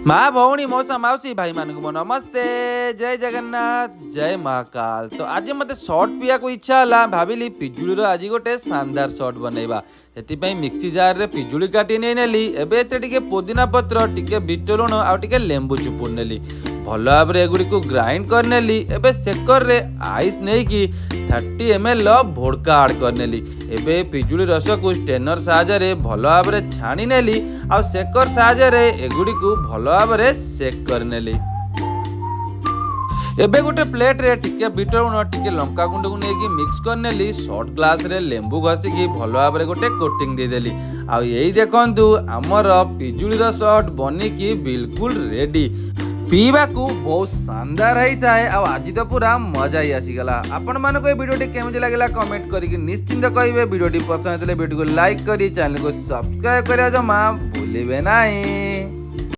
माँ भौणी मौसा मौसी भाई मान को नमस्ते। जय जगन्नाथ जय महाकाल। तो आज मत सर्ट पिया को इच्छा है भाविली पिजुली आज गोटे शानदार सर्ट बनइबा से मिक्सी जार रे पिजुली काटी नहीं नेली। एबे टिके पुदीना पत्र टिके बीट लुण आ टिके लेंबू चुपुड़ नेली भल भाव एगुड़ी को ग्राइंड कर नेली। एबे सेकर रे आइस नहीं कि 30 ml भोड़का आड कर नेली। एबे पिजुली रस को स्टेनर साहाय्य भल भाव छाणी नेली आ सेकर साहाय्य एगुड़ी को भल भाव सेक कर नेली। एबे गोटे प्लेट रे टिके बीट लुण टिके लंका गुंड को लेकिन मिक्स कर नेली। शॉर्ट ग्लास रे लेंबू घसिकी भल भाव गोटे कोटिंग दे देली। आ यही देखंतु हमर पिजुली रो शॉर्ट बनिकी बिल्कुल रेडी। पीवा को बहुत शानदार होता है। आज तो पूरा मजा ही आसीगला। आपण मान को वीडियो केमती लगे कमेंट करके निश्चिंत कहिबे। वीडियो पसंद है वीडियो को लाइक करी चैनल को सब्सक्राइब करिया जमा भूलिबे नहीं।